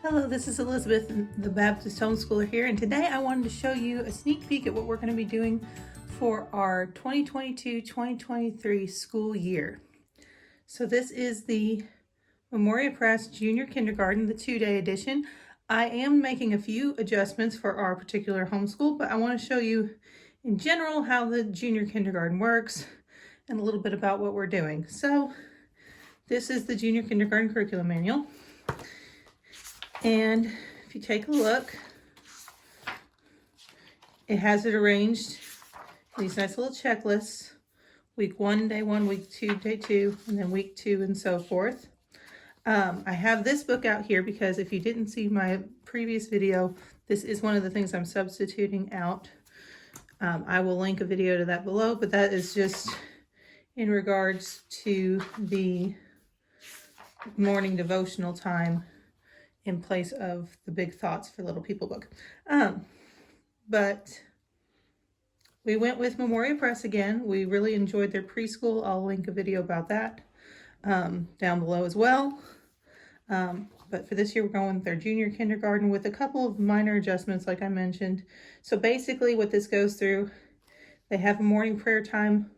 Hello, this is Elizabeth, the Baptist homeschooler here, and today I wanted to show you a sneak peek at what we're going to be doing for our 2022-2023 school year. So this is the Memoria Press Junior Kindergarten, the 2-day edition. I am making a few adjustments for our particular homeschool, but I want to show you in general how the junior kindergarten works and a little bit about what we're doing. So this is the junior kindergarten curriculum manual. And if you take a look, it has it arranged in these nice little checklists. Week 1, day 1, week 2, day 2, and then week 2 and so forth. I have this book out here because if you didn't see my previous video, this is one of the things I'm substituting out. I will link a video to that below, but that is just in regards to the morning devotional time in place of the Big Thoughts for Little People book. But we went with Memoria Press again. We really enjoyed their preschool. I'll link a video about that down below as well. But for this year, we're going with their junior kindergarten with a couple of minor adjustments, like I mentioned. So basically what this goes through, they have a morning prayer time.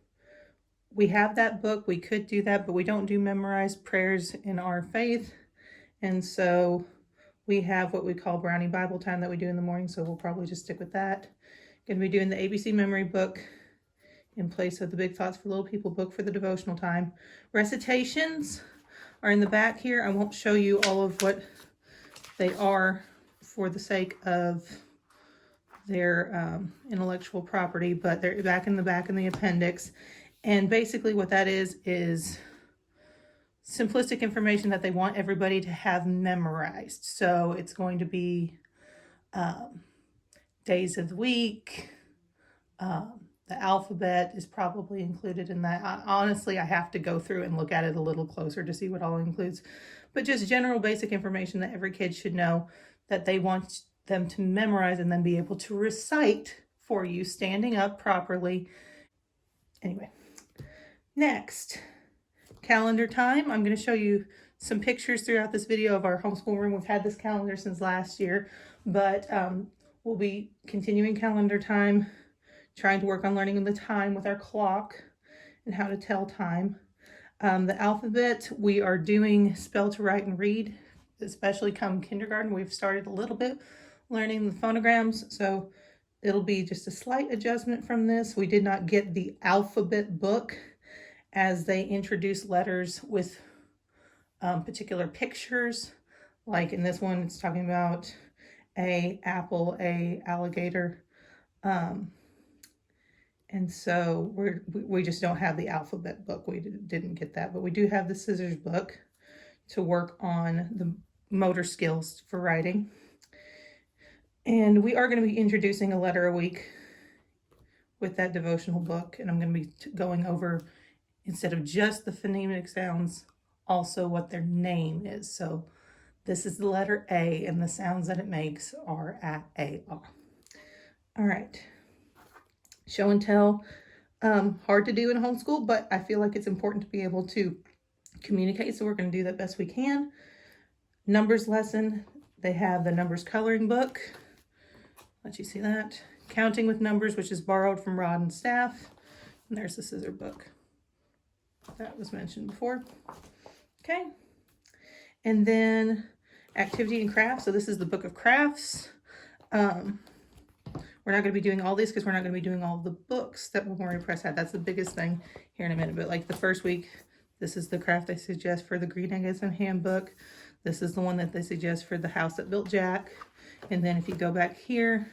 We have that book. We could do that, but we don't do memorized prayers in our faith. And so we have what we call Brownie Bible time that we do in the morning, so we'll probably just stick with that. Going to be doing the ABC memory book in place of the Big Thoughts for Little People book for the devotional time. Recitations are in the back here. I won't show you all of what they are for the sake of their intellectual property, but they're back in the appendix. And basically what that is simplistic information that they want everybody to have memorized. So it's going to be days of the week. The alphabet is probably included in that. Honestly, I have to go through and look at it a little closer to see what all includes. But just general basic information that every kid should know that they want them to memorize and then be able to recite for you standing up properly. Anyway, next. Calendar time. I'm going to show you some pictures throughout this video of our homeschool room. We've had this calendar since last year, but we'll be continuing calendar time, trying to work on learning the time with our clock and how to tell time. The alphabet, we are doing spell to write and read, especially come kindergarten. We've started a little bit learning the phonograms, so it'll be just a slight adjustment from this. We did not get the alphabet book as they introduce letters with particular pictures. Like in this one, it's talking about a apple, a alligator. And so we just don't have the alphabet book. We didn't get that, but we do have the scissors book to work on the motor skills for writing. And we are going to be introducing a letter a week with that devotional book. And I'm going to be going over, instead of just the phonemic sounds, also what their name is. So this is the letter A, and the sounds that it makes are A-A-R. All right. Show and tell. Hard to do in homeschool, but I feel like it's important to be able to communicate, so we're going to do that best we can. Numbers lesson. They have the numbers coloring book. Let you see that. Counting with numbers, which is borrowed from Rod and Staff. And there's the scissor book. That was mentioned before. Okay. And then activity and crafts. So this is the book of crafts. We're not going to be doing all these because we're not going to be doing all the books that Memoria Press had. That's the biggest thing here in a minute. But like the first week, this is the craft they suggest for the Green Eggs and Handbook. This is the one that they suggest for the House That Built Jack. And then if you go back here,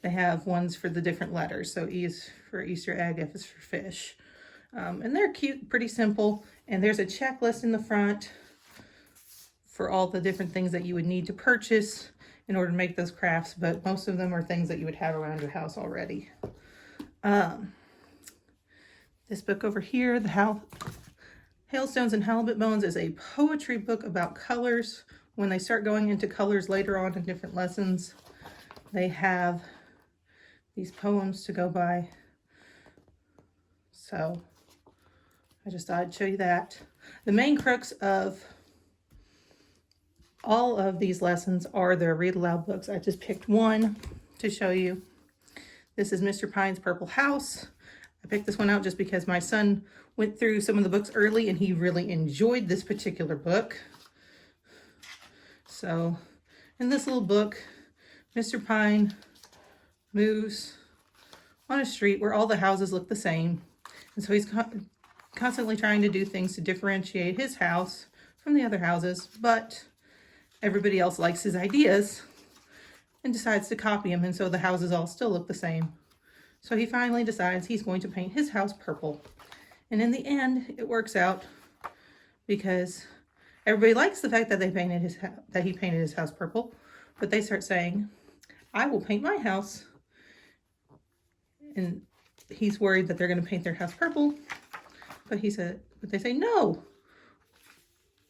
they have ones for the different letters. So E is for Easter egg, F is for fish. And they're cute, pretty simple. And there's a checklist in the front for all the different things that you would need to purchase in order to make those crafts, but most of them are things that you would have around your house already. This book over here, the Hailstones and Halibut Bones, is a poetry book about colors. When they start going into colors later on in different lessons, they have these poems to go by. So I just thought I'd show you that. The main crux of all of these lessons are the Read Aloud books. I just picked one to show you. This is Mr. Pine's Purple House. I picked this one out just because my son went through some of the books early and he really enjoyed this particular book. So in this little book, Mr. Pine moves on a street where all the houses look the same. And so he's constantly trying to do things to differentiate his house from the other houses, but everybody else likes his ideas and decides to copy him, and so the houses all still look the same. So he finally decides he's going to paint his house purple. And in the end, it works out because everybody likes the fact that he painted his house purple, but they start saying, I will paint my house. And he's worried that they're going to paint their house purple, but they say, no,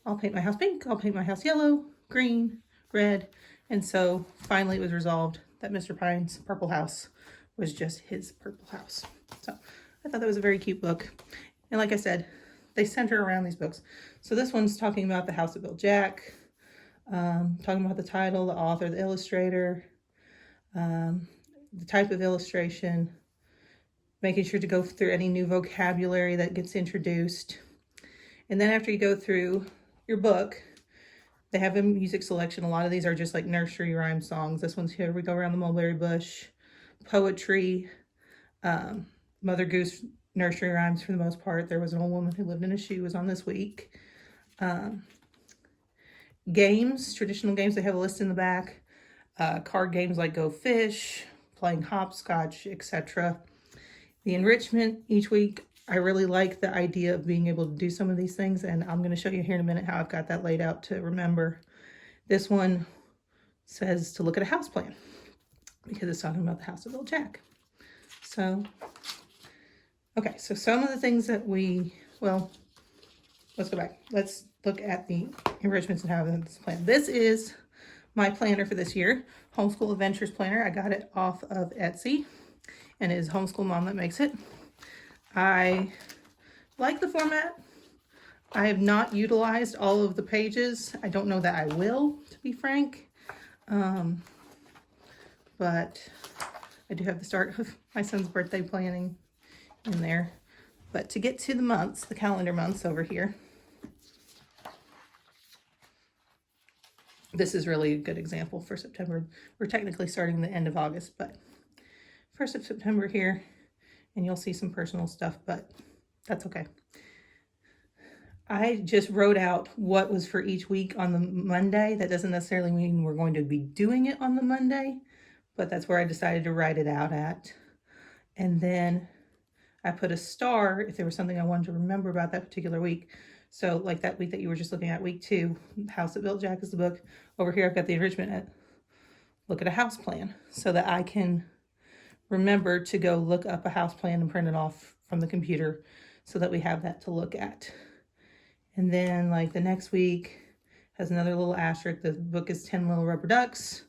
I'll paint my house pink, I'll paint my house yellow, green, red. And so finally it was resolved that Mr. Pine's Purple House was just his purple house. So I thought that was a very cute book. And like I said, they center around these books. So this one's talking about the house that built Jack, talking about the title, the author, the illustrator, the type of illustration, making sure to go through any new vocabulary that gets introduced. And then after you go through your book, they have a music selection. A lot of these are just like nursery rhyme songs. This one's Here We Go Around the Mulberry Bush, poetry, Mother Goose nursery rhymes for the most part. There was an old woman who lived in a shoe was on this week. Games, traditional games, they have a list in the back. Card games like Go Fish, playing hopscotch, etc. The enrichment each week, I really like the idea of being able to do some of these things, and I'm going to show you here in a minute how I've got that laid out to remember. This one says to look at a house plan because it's talking about the house of Little Jack. So, okay, so some of the things that let's go back. Let's look at the enrichments and how it's planned. This is my planner for this year, Homeschool Adventures Planner. I got it off of Etsy, and it is Homeschool Mom that makes it. I like the format. I have not utilized all of the pages. I don't know that I will, to be frank. But I do have the start of my son's birthday planning in there. But to get to the months, the calendar months over here, this is really a good example for September. We're technically starting the end of August, but 1st of September here, and you'll see some personal stuff, but that's okay. I just wrote out what was for each week on the Monday. That doesn't necessarily mean we're going to be doing it on the Monday, but that's where I decided to write it out at. And then I put a star if there was something I wanted to remember about that particular week. So like that week that you were just looking at, week 2, House That Built Jack is the book. Over here I've got the enrichment at Look at a House Plan, so that I can remember to go look up a house plan and print it off from the computer so that we have that to look at. And then like the next week has another little asterisk. The book is 10 Little Rubber Ducks.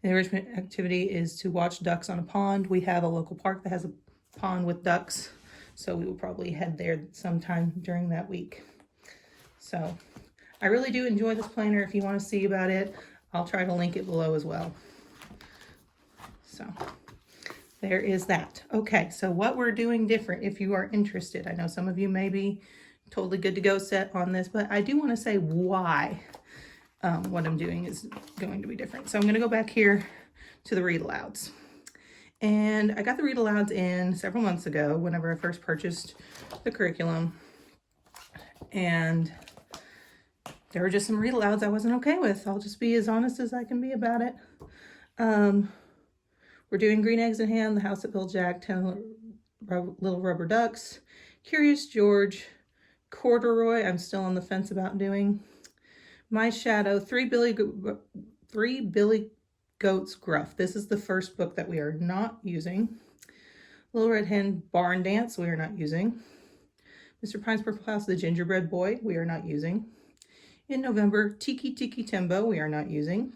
The enrichment activity is to watch ducks on a pond. We have a local park that has a pond with ducks, so we will probably head there sometime during that week. So I really do enjoy this planner. If you want to see about it, I'll try to link it below as well. So there is that. Okay, so what we're doing different, if you are interested. I know some of you may be totally good to go set on this, but I do want to say why what I'm doing is going to be different. So I'm going to go back here to the ReadAlouds. And I got the ReadAlouds in several months ago whenever I first purchased the curriculum. And there were just some ReadAlouds I wasn't okay with. I'll just be as honest as I can be about it. We're doing Green Eggs and Ham, The House That Built Jack, 10 Little Rubber Ducks, Curious George, Corduroy, I'm still on the fence about doing. My Shadow, Three Billy Goats Gruff. This is the first book that we are not using. Little Red Hen Barn Dance, we are not using. Mr. Pine's Purple House, The Gingerbread Boy, we are not using. In November, Tiki Tiki Timbo, we are not using.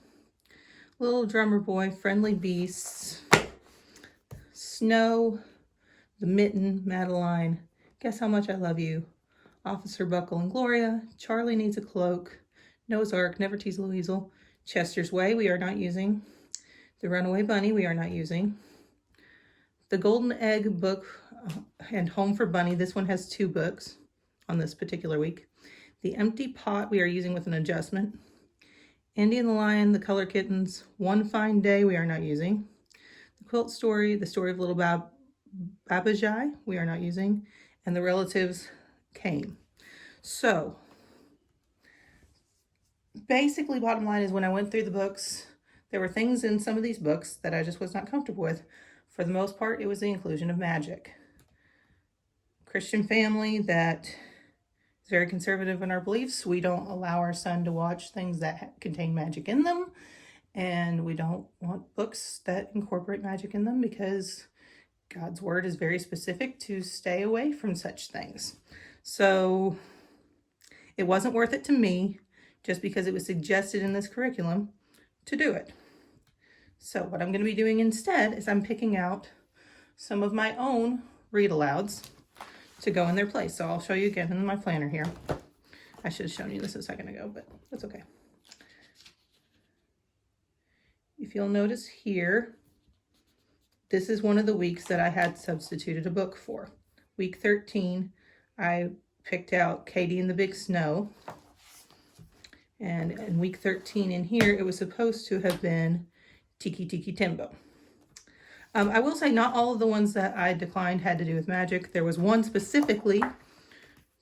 Little Drummer Boy, Friendly Beasts, Snow, The Mitten, Madeline, Guess How Much I Love You, Officer Buckle and Gloria, Charlie Needs a Cloak, Noah's Ark, Never Tease a Weasel, Chester's Way we are not using, The Runaway Bunny we are not using, The Golden Egg book and Home for Bunny, this one has 2 books on this particular week. The Empty Pot we are using with an adjustment. Andy and the Lion, The Color Kittens, One Fine Day we are not using. The Quilt Story, The Story of Little Babajai we are not using. And The Relatives Came. So basically, bottom line is when I went through the books, there were things in some of these books that I just was not comfortable with. For the most part, it was the inclusion of magic. Christian family that is very conservative in our beliefs. We don't allow our son to watch things that contain magic in them. And we don't want books that incorporate magic in them because God's word is very specific to stay away from such things. So it wasn't worth it to me just because it was suggested in this curriculum to do it. So what I'm going to be doing instead is I'm picking out some of my own read-alouds to go in their place. So I'll show you again in my planner here. I should have shown you this a second ago, but that's okay. If you'll notice here, this is one of the weeks that I had substituted a book for. Week 13, I picked out Katie and the Big Snow. And in week 13 in here, it was supposed to have been Tiki Tiki Timbo. I will say not all of the ones that I declined had to do with magic. There was one specifically,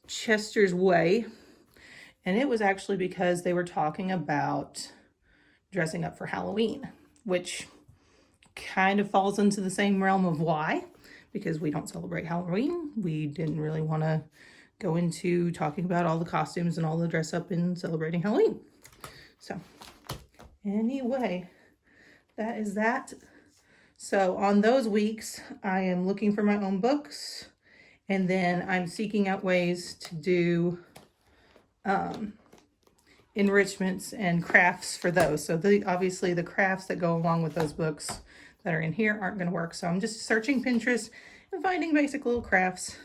Chester's Way, and it was actually because they were talking about dressing up for Halloween, which kind of falls into the same realm of why, because we don't celebrate Halloween. We didn't really want to go into talking about all the costumes and all the dress up in celebrating Halloween. So anyway, that is that. So on those weeks, I am looking for my own books, and then I'm seeking out ways to do enrichments and crafts for those. So obviously the crafts that go along with those books that are in here aren't going to work. So I'm just searching Pinterest and finding basic little crafts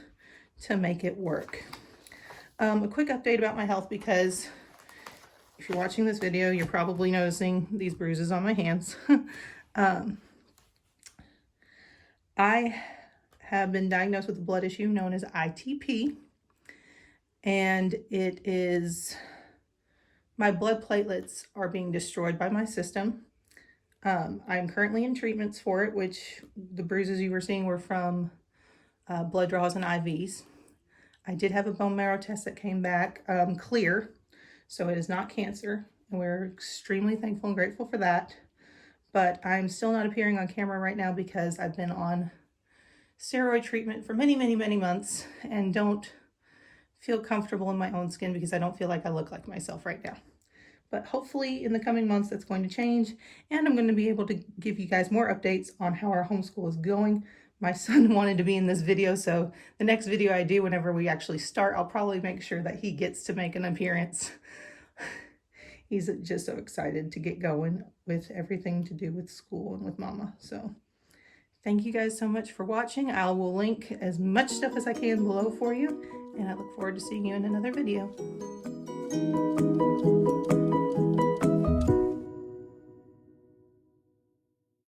to make it work. A quick update about my health, because if you're watching this video, you're probably noticing these bruises on my hands. I have been diagnosed with a blood issue known as ITP, and it is, my blood platelets are being destroyed by my system. I'm currently in treatments for it, which the bruises you were seeing were from blood draws and IVs. I did have a bone marrow test that came back clear, so it is not cancer, and we're extremely thankful and grateful for that. But I'm still not appearing on camera right now because I've been on steroid treatment for many, many, many months and don't feel comfortable in my own skin because I don't feel like I look like myself right now. But hopefully in the coming months that's going to change, and I'm going to be able to give you guys more updates on how our homeschool is going. My son wanted to be in this video, so the next video I do whenever we actually start, I'll probably make sure that he gets to make an appearance. He's just so excited to get going with everything to do with school and with Mama. So thank you guys so much for watching. I will link as much stuff as I can below for you, and I look forward to seeing you in another video.